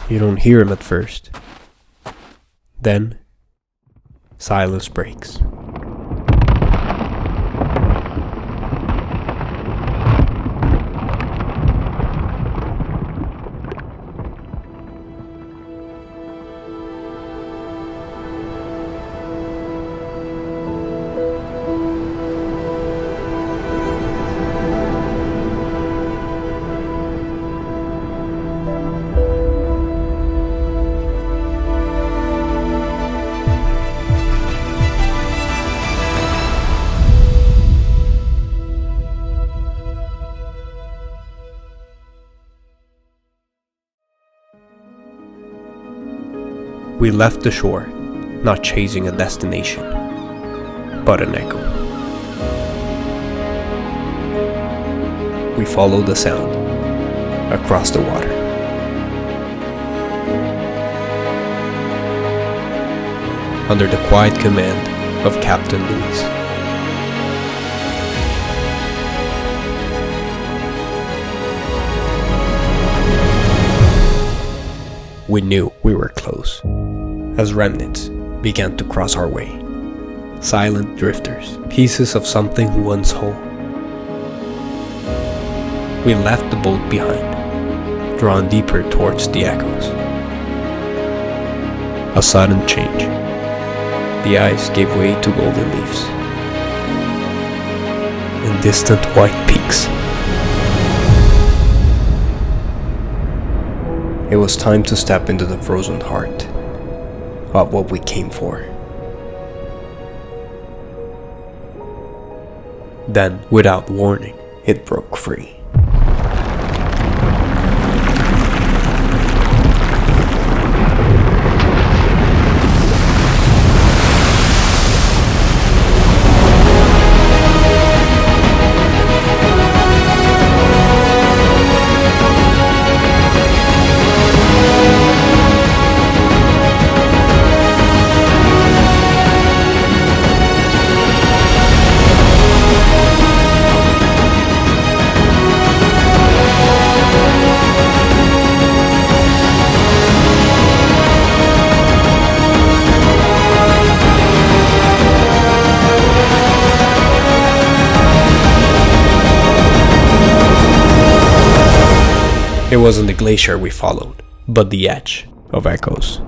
You don't hear him at first. Then, silence breaks. We left the shore, not chasing a destination, but an echo. We followed the sound across the water. Under the quiet command of Captain Luis. We knew we were close, as remnants began to cross our way. Silent drifters, pieces of something once whole. We left the boat behind, drawn deeper towards the echoes. A sudden change. The ice gave way to golden leaves and distant white peaks. It was time to step into the frozen heart of what we came for. Then, without warning, it broke free. It wasn't the glacier we followed, but the edge of echoes.